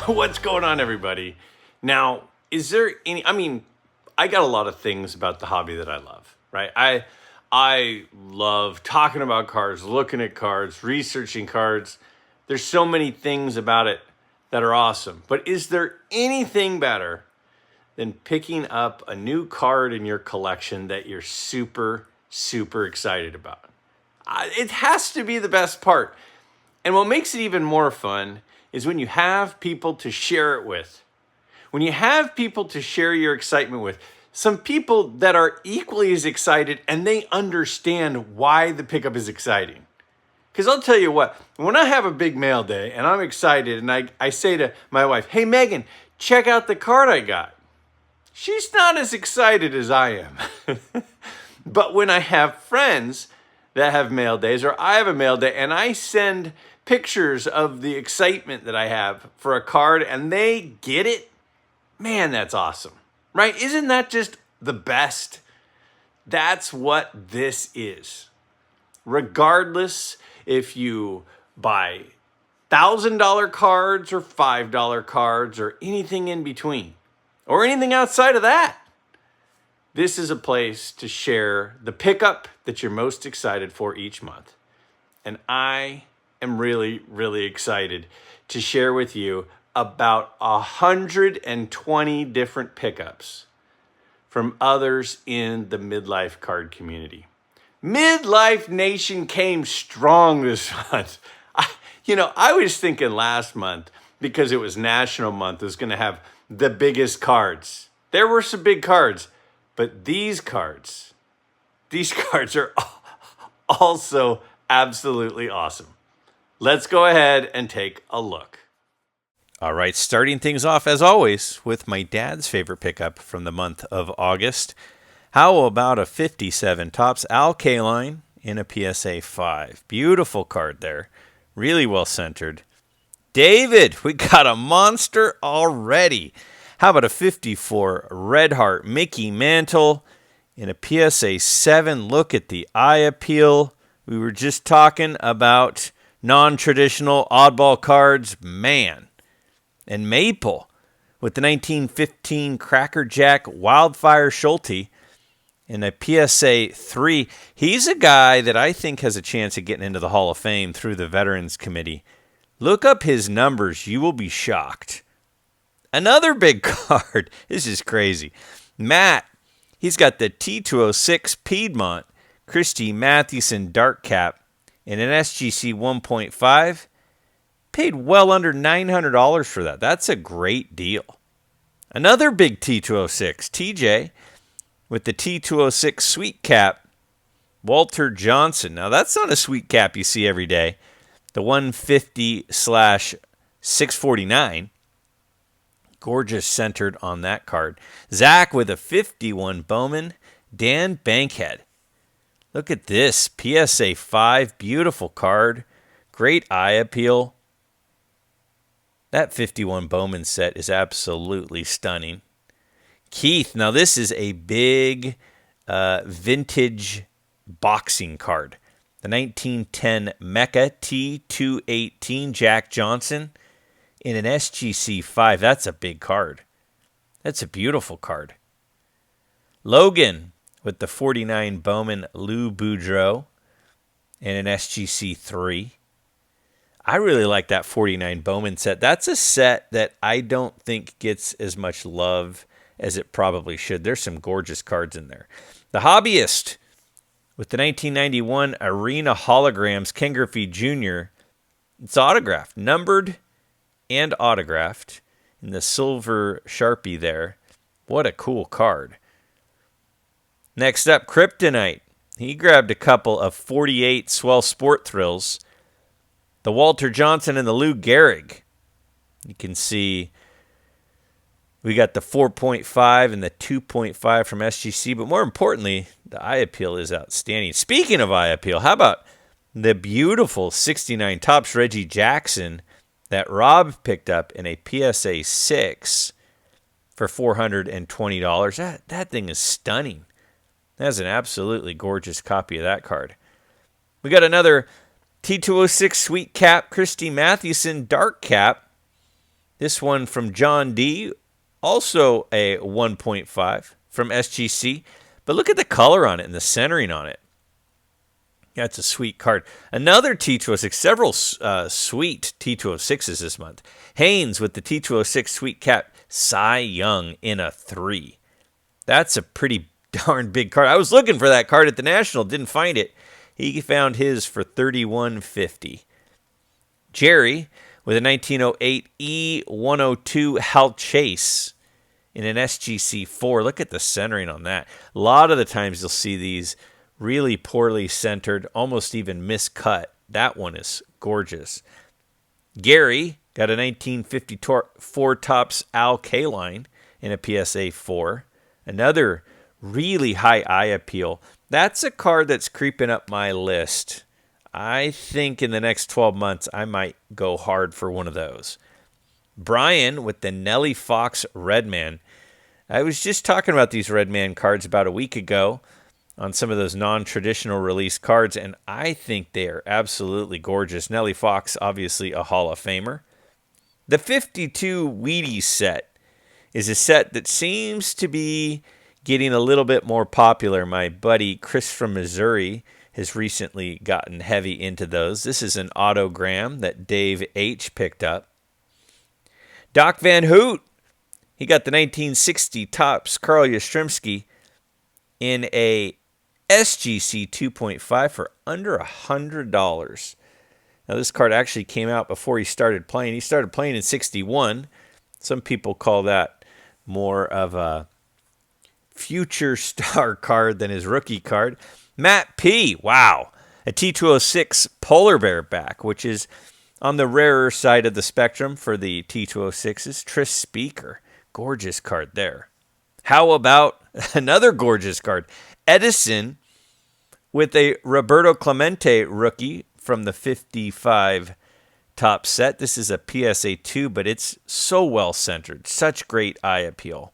What's going on, everybody? Now, is there any? I got a lot of things about the hobby that I love, right? I love talking about cards, looking at cards, researching cards. There's so many things about it that are awesome. But is there anything better than picking up a new card in your collection that you're super, super excited about? It has to be the best part. And what makes it even more fun is when you have people to share it with. When you have people to share your excitement with, some people that are equally as excited and they understand why the pickup is exciting. Because I'll tell you what, when I have a big mail day and I'm excited and I say to my wife, hey, Megan, check out the card I got. She's not as excited as I am. But when I have friends that have mail days or I have a mail day and I send pictures of the excitement that I have for a card and they get it, man, that's awesome, right? Isn't that just the best? That's what this is. Regardless if you buy $1,000 cards or $5 cards or anything in between or anything outside of that, this is a place to share the pickup that you're most excited for each month. And I am really, really excited to share with you about 120 different pickups from others in the MidLife card community. MidLife Nation came strong this month. I was thinking last month, because it was National Month, it was going to have the biggest cards. There were some big cards, but these cards are also absolutely awesome. Let's go ahead and take a look. All right, starting things off as always with my dad's favorite pickup from the month of August. How about a 57 Topps Alkaline in a PSA 5? Beautiful card there. Really well centered. David, we got a monster already. How about a 54 Red Heart Mickey Mantle in a PSA 7? Look at the eye appeal. We were just talking about non-traditional oddball cards. Man. And Maple with the 1915 Cracker Jack Wildfire Schulte in a PSA 3. He's a guy that I think has a chance of getting into the Hall of Fame through the Veterans Committee. Look up his numbers. You will be shocked. Another big card. This is crazy. Matt, he's got the T206 Piedmont Christy Mathewson Dark Cap in an SGC 1.5. Paid well under $900 for that. That's a great deal. Another big T206, TJ, with the T206 Sweet Cap, Walter Johnson. Now, that's not a sweet cap you see every day. The 150/649. Gorgeous centered on that card. Zach with a 51 Bowman, Dan Bankhead. Look at this, PSA 5, beautiful card. Great eye appeal. That 51 Bowman set is absolutely stunning. Keith, now this is a big vintage boxing card. The 1910 Mecca T218 Jack Johnson in an SGC 5. That's a big card. That's a beautiful card. Logan with the 49 Bowman Lou Boudreau in an SGC 3. I really like that 49 Bowman set. That's a set that I don't think gets as much love as it probably should. There's some gorgeous cards in there. The Hobbyist with the 1991 Arena Holograms Ken Griffey Jr. It's autographed, numbered and autographed in the silver Sharpie there. What a cool card. Next up, Kryptonite. He grabbed a couple of 48 Swell Sport Thrills. The Walter Johnson and the Lou Gehrig. You can see we got the 4.5 and the 2.5 from SGC, but more importantly, the eye appeal is outstanding. Speaking of eye appeal, how about the beautiful 69 Topps Reggie Jackson that Rob picked up in a PSA 6 for $420? That thing is stunning. That's an absolutely gorgeous copy of that card. We got another T206 Sweet Cap Christy Mathewson Dark Cap. This one from John D., also a 1.5 from SGC. But look at the color on it and the centering on it. That's a sweet card. Another T206, several sweet T206s this month. Haynes with the T206 Sweet Cap Cy Young in a 3. That's a pretty darn big card. I was looking for that card at the National, didn't find it. He found his for $31.50. Jerry with a 1908 E102 Hal Chase in an SGC 4. Look at the centering on that. A lot of the times you'll see these really poorly centered, almost even miscut. That one is gorgeous. Gary got a 1954 Topps Al Kaline in a PSA 4. Another really high eye appeal. That's a card that's creeping up my list. I think in the next 12 months, I might go hard for one of those. Brian with the Nellie Fox Redman. I was just talking about these Redman cards about a week ago on some of those non-traditional release cards, and I think they are absolutely gorgeous. Nellie Fox, obviously a Hall of Famer. The 52 Wheaties set is a set that seems to be getting a little bit more popular. My buddy Chris from Missouri has recently gotten heavy into those. This is an autogram that Dave H. picked up. Doc Van Hoot, he got the 1960 Topps Carl Yastrzemski in a SGC 2.5 for under $100. Now, this card actually came out before he started playing. He started playing in 61. Some people call that more of a future star card than his rookie card. Matt P. Wow. A T206 Polar Bear back, which is on the rarer side of the spectrum for the T206s. Tris Speaker. Gorgeous card there. How about another gorgeous card? Edison with a Roberto Clemente rookie from the 55 Topps set. This is a PSA 2, but it's so well centered. Such great eye appeal.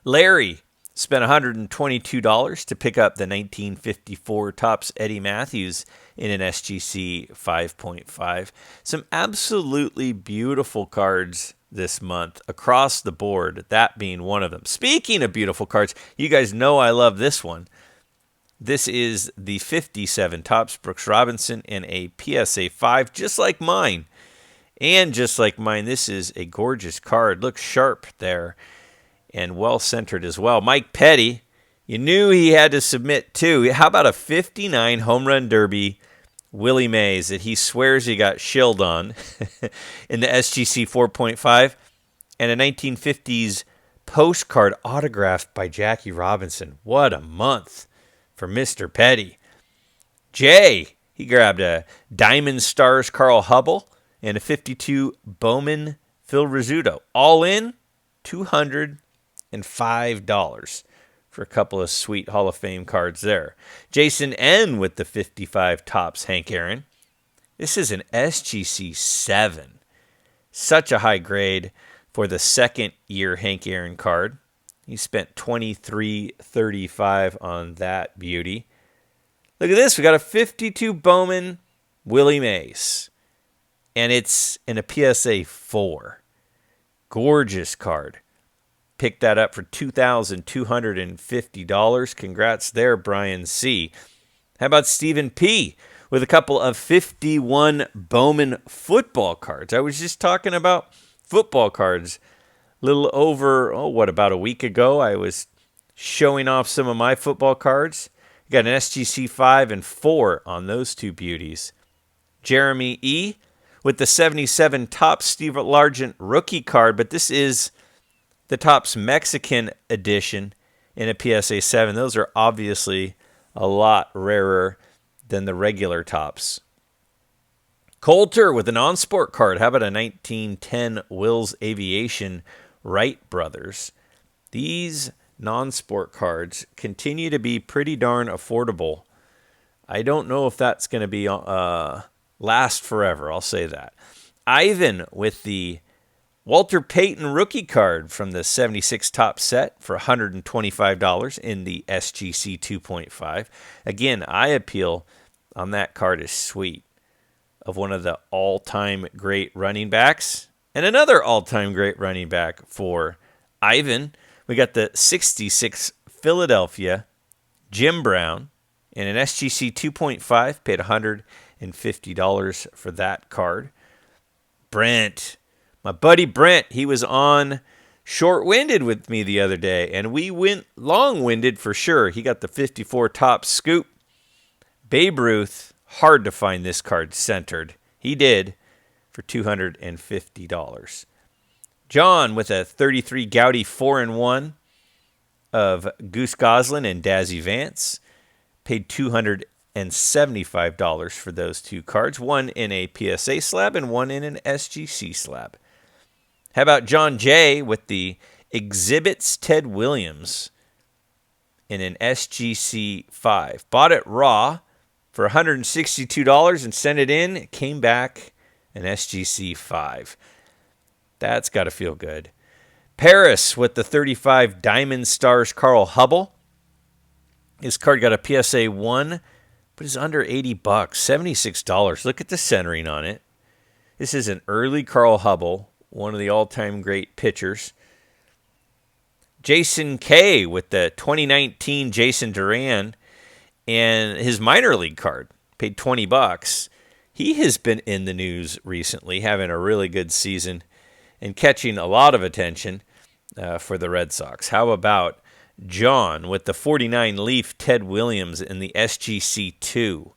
Larry spent $122 to pick up the 1954 Topps Eddie Matthews in an SGC 5.5. Some absolutely beautiful cards this month across the board, that being one of them. Speaking of beautiful cards, you guys know I love this one. This is the 57 Topps Brooks Robinson in a PSA 5, just like mine. And just like mine, this is a gorgeous card. Looks sharp there and well-centered as well. Mike Petty, you knew he had to submit too. How about a 59 Home Run Derby Willie Mays that he swears he got shilled on in the SGC 4.5, and a 1950s postcard autographed by Jackie Robinson. What a month for Mr. Petty. Jay, he grabbed a Diamond Stars Carl Hubble and a 52 Bowman Phil Rizzuto. All in, $205 for a couple of sweet Hall of Fame cards there. Jason N. with the 55 Topps Hank Aaron. This is an SGC 7. Such a high grade for the second year Hank Aaron card. He spent $23.35 on that beauty. Look at this. We got a 52 Bowman Willie Mays. And it's in a PSA 4. Gorgeous card. Picked that up for $2,250. Congrats there, Brian C. How about Stephen P. with a couple of 51 Bowman football cards? I was just talking about football cards a little over, about a week ago. I was showing off some of my football cards. Got an SGC 5 and 4 on those two beauties. Jeremy E. with the 77 Topps Steve Largent rookie card, but this is the Topps Mexican edition in a PSA 7. Those are obviously a lot rarer than the regular Topps. Coulter with a non-sport card. How about a 1910 Wills Aviation Wright Brothers? These non-sport cards continue to be pretty darn affordable. I don't know if that's going to be last forever. I'll say that. Ivan with the Walter Payton rookie card from the 76 Topps set for $125 in the SGC 2.5. Again, eye appeal on that card is sweet. of one of the all-time great running backs and another all-time great running back for Ivan. We got the 66 Philadelphia Jim Brown in an SGC 2.5, paid $150 for that card. Brent, my buddy Brent, he was on Short-Winded with me the other day, and we went long-winded for sure. He got the 54 Topps scoop. Babe Ruth, hard to find this card centered. He did for $250. John with a 33 Gaudy 4-in-1 of Goose Goslin and Dazzy Vance. Paid $275 for those two cards. One in a PSA slab and one in an SGC slab. How about John J. with the Exhibits Ted Williams in an SGC 5. Bought it raw for $162 and sent it in. It came back an SGC 5. That's got to feel good. Paris with the 35 Diamond Stars Carl Hubble. His card got a PSA 1, but is under $80, $76. Look at the centering on it. This is an early Carl Hubble, one of the all-time great pitchers. Jason K with the 2019 Jason Duran and his minor league card. Paid $20. He has been in the news recently, having a really good season and catching a lot of attention for the Red Sox. How about John with the 49 Leaf Ted Williams in the SGC 2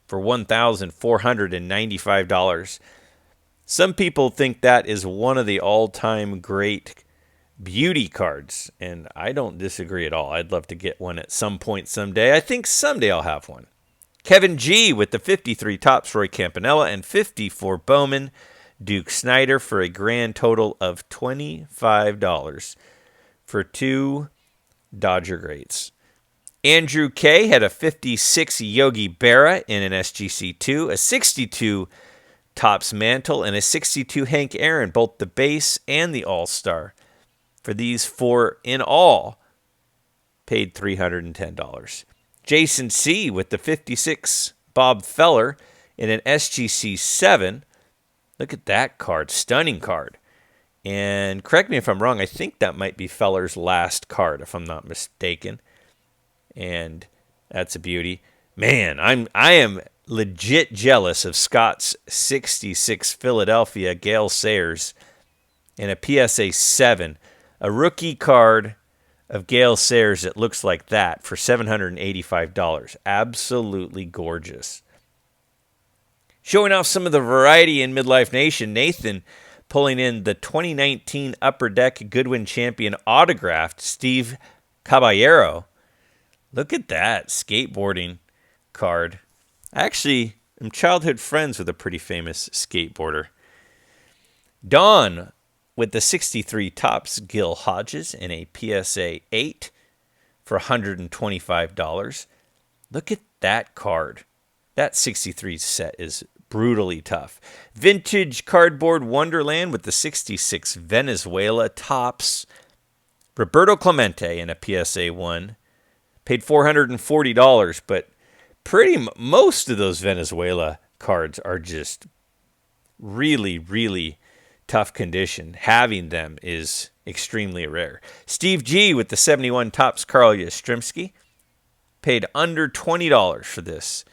for $1,495. Some people think that is one of the all-time great beauty cards, and I don't disagree at all. I'd love to get one at some point someday. I think someday I'll have one. Kevin G with the 53 Topps Roy Campanella and 54 Bowman Duke Snyder for a grand total of $25 for two Dodger greats. Andrew K had a 56 Yogi Berra in an SGC 2, a 62 Topps Mantle, and a 62 Hank Aaron, both the base and the All-Star. For these four in all, paid $310. Jason C with the 56 Bob Feller in an SGC 7. Look at that card. Stunning card. And correct me if I'm wrong, I think that might be Feller's last card, if I'm not mistaken. And that's a beauty. Man, I am legit jealous of Scott's 66 Philadelphia Gale Sayers in a PSA 7. A rookie card of Gale Sayers that looks like that for $785. Absolutely gorgeous. Showing off some of the variety in MidLife Nation, Nathan pulling in the 2019 Upper Deck Goodwin Champion autographed Steve Caballero. Look at that skateboarding card. I actually am childhood friends with a pretty famous skateboarder. Don with the 63 Topps Gil Hodges in a PSA 8 for $125. Look at that card. That 63 set is brutally tough. Vintage Cardboard Wonderland with the 66 Venezuela Topps. Roberto Clemente in a PSA 1. Paid $440, but most of those Venezuela cards are just really, really tough condition. Having them is extremely rare. Steve G with the 71 Topps Carl Yastrzemski. Paid under $20 for this.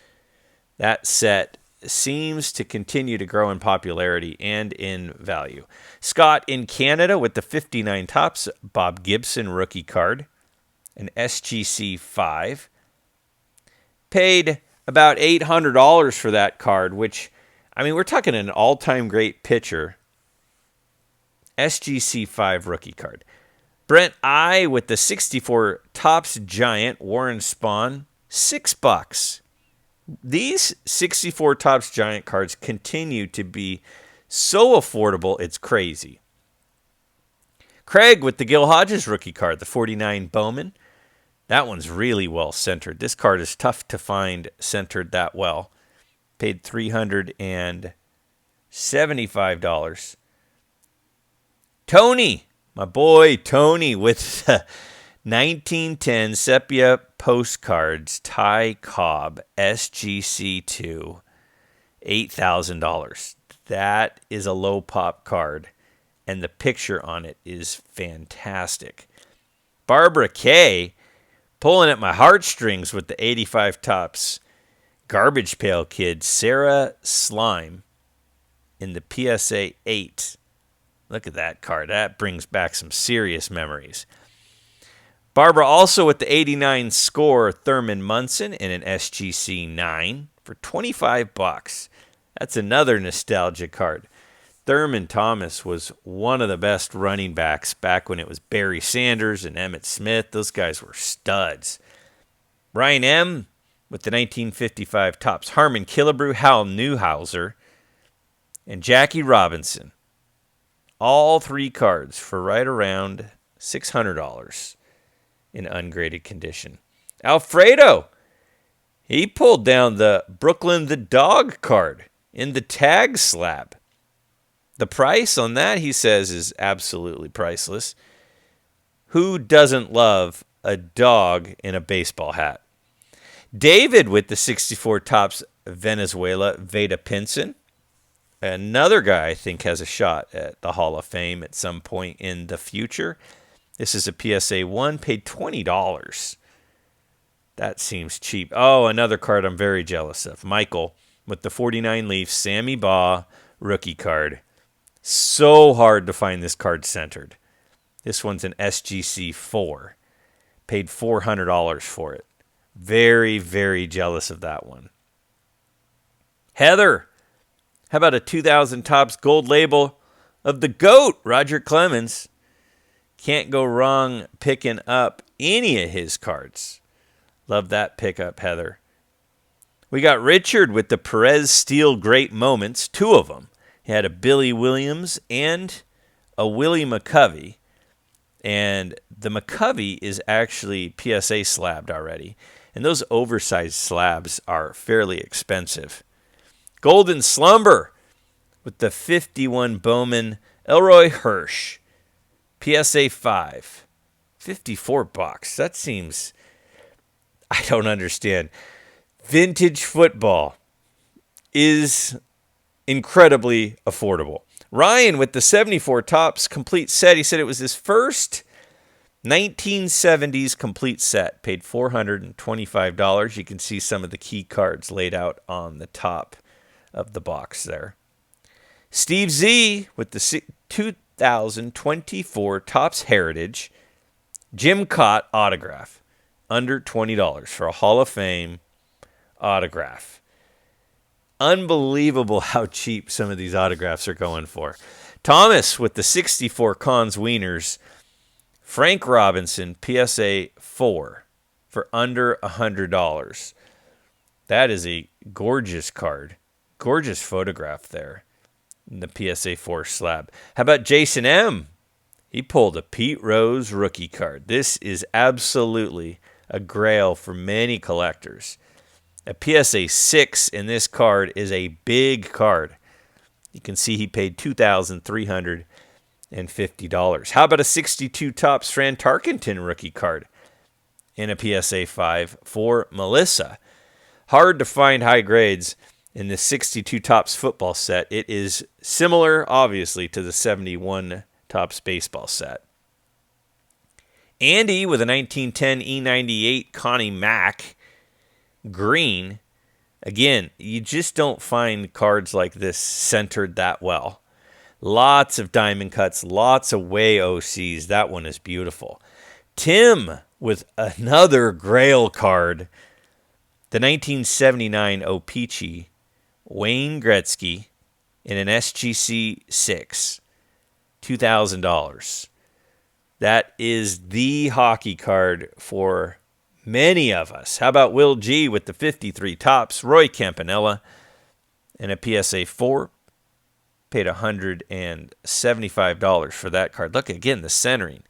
That set seems to continue to grow in popularity and in value. Scott in Canada with the 59 Topps Bob Gibson rookie card. An SGC 5. Paid about $800 for that card, which, I mean, we're talking an all-time great pitcher. SGC 5 rookie card. Brent I with the 64 Topps Giant Warren Spahn, $6. These 64 Topps Giant cards continue to be so affordable, it's crazy. Craig with the Gil Hodges rookie card, the 49 Bowman. That one's really well centered. This card is tough to find centered that well. Paid $375. Tony, my boy Tony with the 1910 Sepia Postcards Ty Cobb SGC2 $8,000. That is a low pop card, and the picture on it is fantastic. Barbara Kay pulling at my heartstrings with the 85 Tops Garbage Pail Kid, Sarah Slime in the PSA 8. Look at that card. That brings back some serious memories. Barbara also with the 89 Score Thurman Munson in an SGC 9 for $25. That's another nostalgia card. Thurman Thomas was one of the best running backs back when it was Barry Sanders and Emmitt Smith. Those guys were studs. Ryan M. with the 1955 Tops Harmon Killebrew, Hal Newhouser, and Jackie Robinson. All three cards for right around $600 in ungraded condition. Alfredo, he pulled down the Brooklyn the Dog card in the tag slab. The price on that, he says, is absolutely priceless. Who doesn't love a dog in a baseball hat? David with the 64 Tops Venezuela Veda Pinson. Another guy I think has a shot at the Hall of Fame at some point in the future. This is a PSA 1, paid $20. That seems cheap. Oh, another card I'm very jealous of. Michael with the 49 Leafs Sammy Baugh rookie card. So hard to find this card centered. This one's an SGC 4. Paid $400 for it. Very, very jealous of that one. Heather, how about a 2000 Tops gold label of the GOAT, Roger Clemens? Can't go wrong picking up any of his cards. Love that pickup, Heather. We got Richard with the Perez Steel Great Moments, two of them. He had a Billy Williams and a Willie McCovey. And the McCovey is actually PSA slabbed already. And those oversized slabs are fairly expensive. Golden Slumber with the 51 Bowman Elroy Hirsch. PSA 5. $54. That seems... I don't understand. Vintage football is incredibly affordable. Ryan with the 74 Tops complete set. He said it was his first 1970s complete set. Paid $425. You can see some of the key cards laid out on the top of the box there. Steve Z with the 2024 Tops Heritage Jim Cott autograph. Under $20 for a Hall of Fame autograph. Unbelievable how cheap some of these autographs are going for. Thomas with the 64 Cons Wieners. Frank Robinson, PSA 4 for under $100. That is a gorgeous card. Gorgeous photograph there in the PSA 4 slab. How about Jason M? He pulled a Pete Rose rookie card. This is absolutely a grail for many collectors. A PSA 6 in this card is a big card. You can see he paid $2,350. How about a 62 Tops Fran Tarkenton rookie card in a PSA 5 for Melissa? Hard to find high grades in the 62 Tops football set. It is similar, obviously, to the 71 Tops baseball set. Andy with a 1910 E98 Connie Mack green. Again, you just don't find cards like this centered that well. Lots of diamond cuts, lots of way OCs. That one is beautiful. Tim with another Grail card. The 1979 O-Pee-Chee Wayne Gretzky in an SGC 6. $2,000. That is the hockey card for many of us. How about Will G with the 53 Tops, Roy Campanella, and a PSA 4? Paid $175 for that card. Look, again, the centering.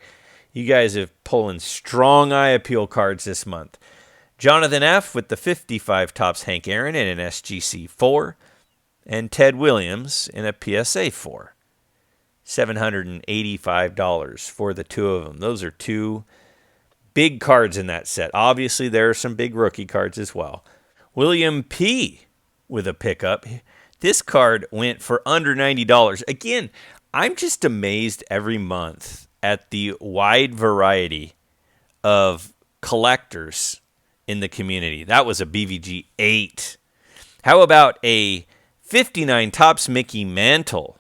You guys have pulling strong eye appeal cards this month. Jonathan F. with the 55 Tops, Hank Aaron, in an SGC 4, and Ted Williams in a PSA 4. $785 for the two of them. Those are two big cards in that set. Obviously, there are some big rookie cards as well. William P. with a pickup. This card went for under $90. Again, I'm just amazed every month at the wide variety of collectors in the community. That was a BVG 8. How about a 59 Topps Mickey Mantle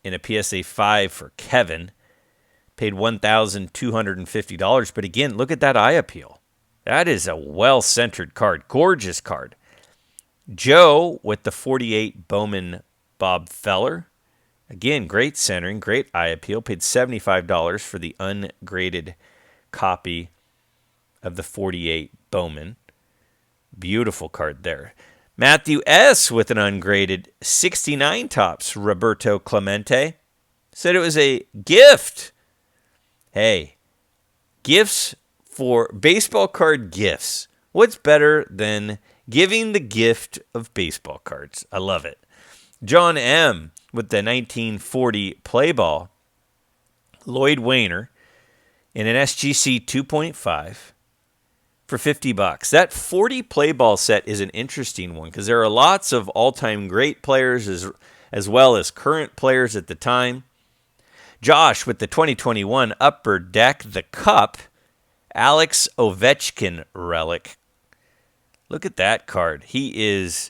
in a PSA 5 for Kevin? Paid $1,250. But again, look at that eye appeal. That is a well-centered card. Gorgeous card. Joe with the 48 Bowman Bob Feller. Again, great centering, great eye appeal. Paid $75 for the ungraded copy of the 48 Bowman. Beautiful card there. Matthew S. with an ungraded 69 Topps Roberto Clemente. Said it was a gift. Hey, gifts for baseball card gifts. What's better than giving the gift of baseball cards? I love it. John M. with the 1940 play ball. Lloyd Wayner in an SGC 2.5 for $50. That 40 play ball set is an interesting one because there are lots of all-time great players as well as current players at the time. Josh with the 2021 Upper Deck, the Cup, Alex Ovechkin relic. Look at that card. He is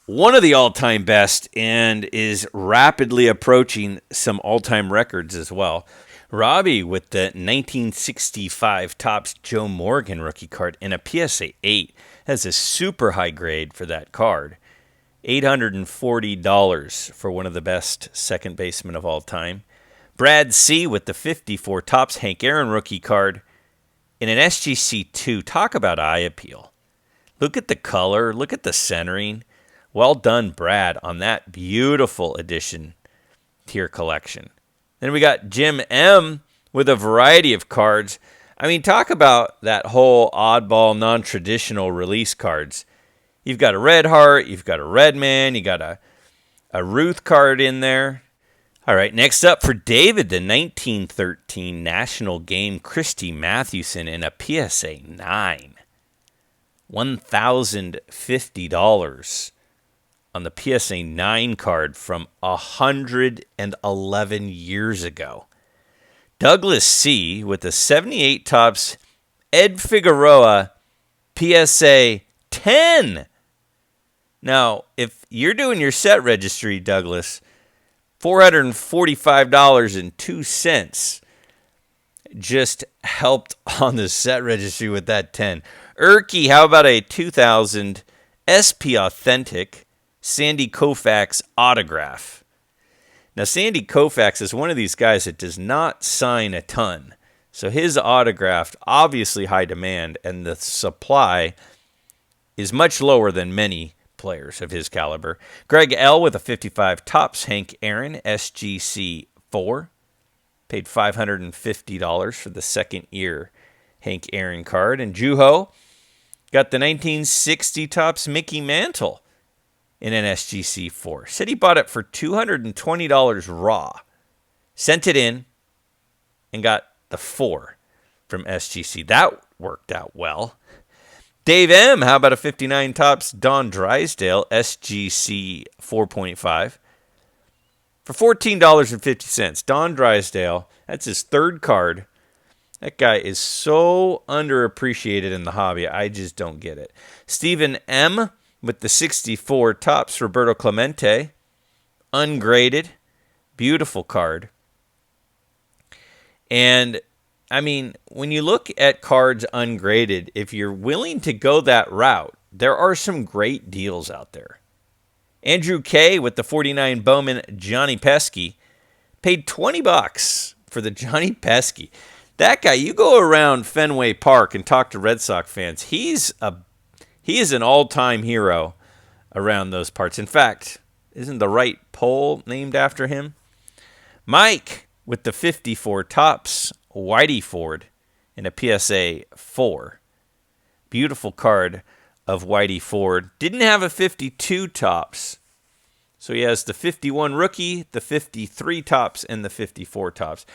one of the all-time best and is rapidly approaching some all-time records as well. Robbie with the 1965 Topps Joe Morgan rookie card in a PSA 8 has a super high grade for that card. $840 for one of the best second basemen of all time. Brad C. with the 54 Topps Hank Aaron rookie card in an SGC 2. Talk about eye appeal. Look at the color. Look at the centering. Well done, Brad, on that beautiful addition to your collection. Then we got Jim M. with a variety of cards. I mean, talk about that whole oddball, non-traditional release cards. You've got a Red Heart, you've got a Red Man, you got a Ruth card in there. All right, next up for David, the 1913 National Game Christy Mathewson in a PSA 9. $1,050 on the PSA 9 card from 111 years ago. Douglas C. with the 78 Topps Ed Figueroa PSA 10. Now, if you're doing your set registry, Douglas, $445.02 just helped on the set registry with that 10. Erky, how about a 2000 SP Authentic Sandy Koufax autograph? Now, Sandy Koufax is one of these guys that does not sign a ton. So his autograph, obviously high demand, and the supply is much lower than many players of his caliber. Greg L. with a 55 Topps Hank Aaron SGC 4. Paid $550 for the second year Hank Aaron card. And Juho got the 1960 Topps Mickey Mantle in an SGC 4. Said he bought it for $220 raw. Sent it in and got the 4 from SGC. That worked out well. Dave M., how about a 59 Topps Don Drysdale SGC 4.5 for $14.50. Don Drysdale, that's his third card. That guy is so underappreciated in the hobby. I just don't get it. Stephen M. with the 64 Topps Roberto Clemente, ungraded, beautiful card. And I mean, when you look at cards ungraded, if you're willing to go that route, there are some great deals out there. Andrew K. with the 49 Bowman Johnny Pesky paid $20 for the Johnny Pesky. That guy, you go around Fenway Park and talk to Red Sox fans, he is an all-time hero around those parts. In fact, isn't the right pole named after him? Mike with the 54 Topps Whitey Ford in a PSA 4. Beautiful card of Whitey Ford. Didn't have a 52 Topps. So he has the 51 rookie, the 53 Topps, and the 54 Topps.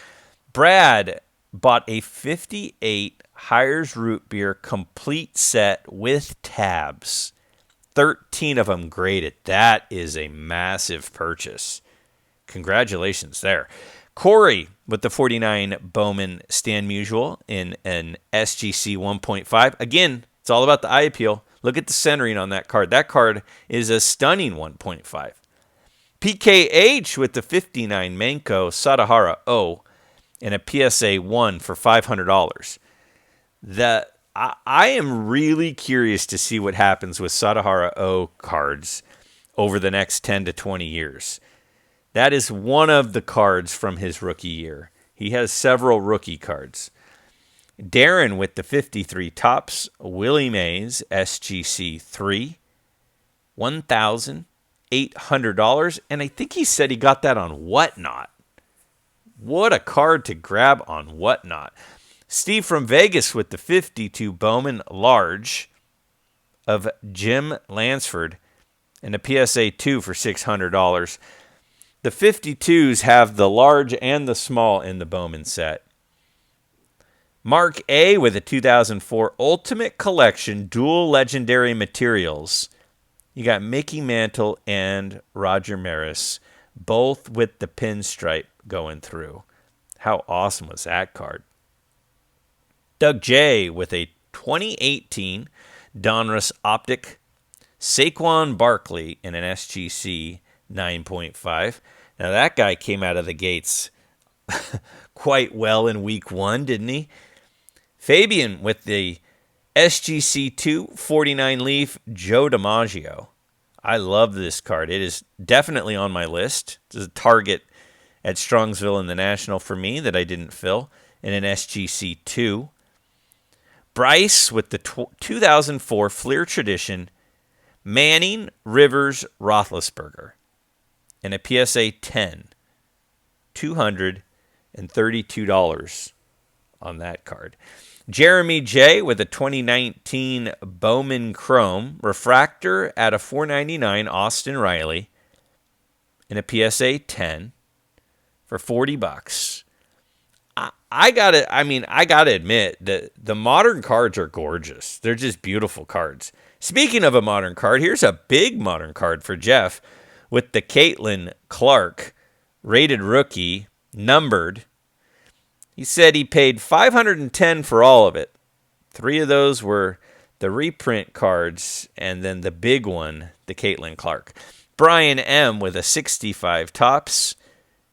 Brad bought a 58 Hires Root Beer complete set with tabs 13 of them graded. That is a massive purchase. Congratulations there. Corey with the 49 Bowman Stan Musial in an SGC 1.5. Again, it's all about the eye appeal. Look at the centering on that card. That card is a stunning 1.5. PKH with the 59 Manko Sadahara O and a PSA 1 for $500. I am really curious to see what happens with Sadahara O cards over the next 10 to 20 years. That is one of the cards from his rookie year. He has several rookie cards. Darren with the 53 Topps Willie Mays SGC 3, $1,800. And I think he said he got that on Whatnot. What a card to grab on Whatnot. Steve from Vegas with the 52 Bowman Large of Jim Lansford and a PSA 2 for $600. The 52s have the large and the small in the Bowman set. Mark A with a 2004 Ultimate Collection Dual Legendary Materials. You got Mickey Mantle and Roger Maris, both with the pinstripe going through. How awesome was that card? Doug J with a 2018 Donruss Optic Saquon Barkley in an SGC 9.5. Now that guy came out of the gates quite well in week 1, didn't he? Fabian with the SGC 2 49 Leaf Joe DiMaggio. I love this card. It is definitely on my list. It's a target at Strongsville in the National for me that I didn't fill in an SGC 2. Bryce with the 2004 Fleer Tradition Manning Rivers Roethlisberger and a PSA 10, $232 on that card. Jeremy J with a 2019 Bowman Chrome Refractor at a $4.99 Austin Riley and a PSA 10 for $40. I gotta admit that the modern cards are gorgeous. They're just beautiful cards. Speaking of a modern card, here's a big modern card for Jeff with the Caitlin Clark rated rookie numbered. He said he paid $510 for all of it. 3 of those were the reprint cards, and then the big one, the Caitlin Clark. Brian M with a 65 Topps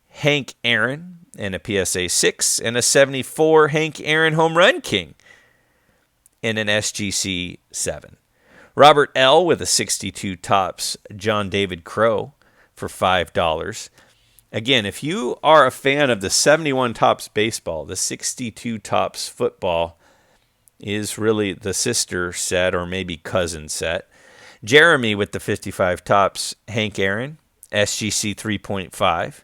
Hank Aaron and a PSA 6 and a 74 Hank Aaron Home Run King in an SGC 7. Robert L with a 62 Topps John David Crow for $5. Again, if you are a fan of the 71 Topps baseball, the 62 Topps football is really the sister set or maybe cousin set. Jeremy with the 55 Topps Hank Aaron, SGC 3.5.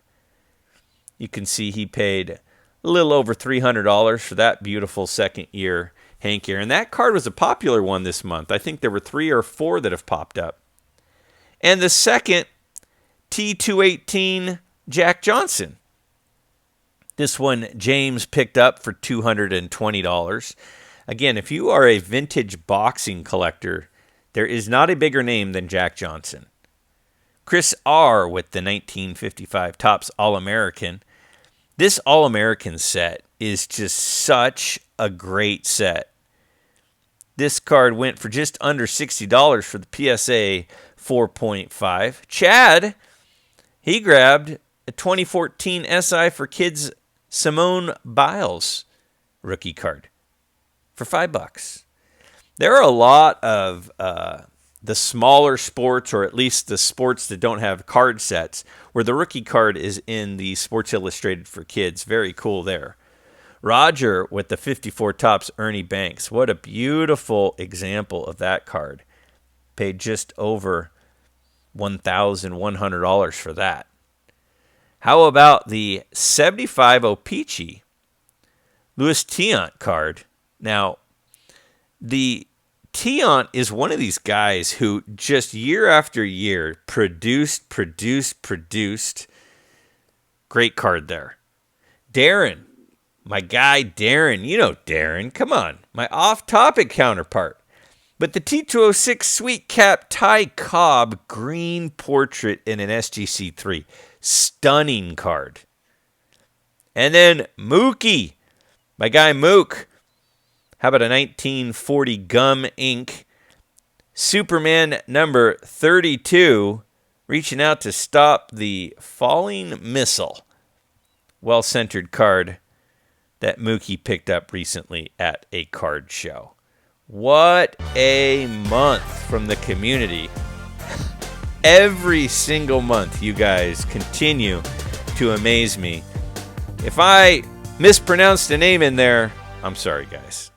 You can see he paid a little over $300 for that beautiful second year Hank Aaron. That card was a popular one this month. I think there were 3 or 4 that have popped up. And the second T218 Jack Johnson. This one James picked up for $220. Again, if you are a vintage boxing collector, there is not a bigger name than Jack Johnson. Chris R with the 1955 Topps All-American. This All-American set is just such a great set. This card went for just under $60 for the PSA 4.5. Chad, he grabbed a 2014 SI for Kids Simone Biles rookie card for $5. There are a lot of the smaller sports, or at least the sports that don't have card sets, where the rookie card is in the Sports Illustrated for Kids. Very cool there. Roger with the 54 Topps Ernie Banks. What a beautiful example of that card. Paid just over $1,100 for that. How about the 75 O-Pee-Chee Louis Tiant card? Now, the Tiant is one of these guys who just year after year produced. Great card there. Darren, my guy Darren. You know Darren. Come on. My off-topic counterpart. But the T206 Sweet Cap Ty Cobb green portrait in an SGC3. Stunning card. And then Mookie, my guy Mook. How about a 1940 Gum Ink Superman number 32, reaching out to stop the falling missile. Well-centered card that Mookie picked up recently at a card show. What a month from the community. Every single month, you guys continue to amaze me. If I mispronounced a name in there, I'm sorry, guys.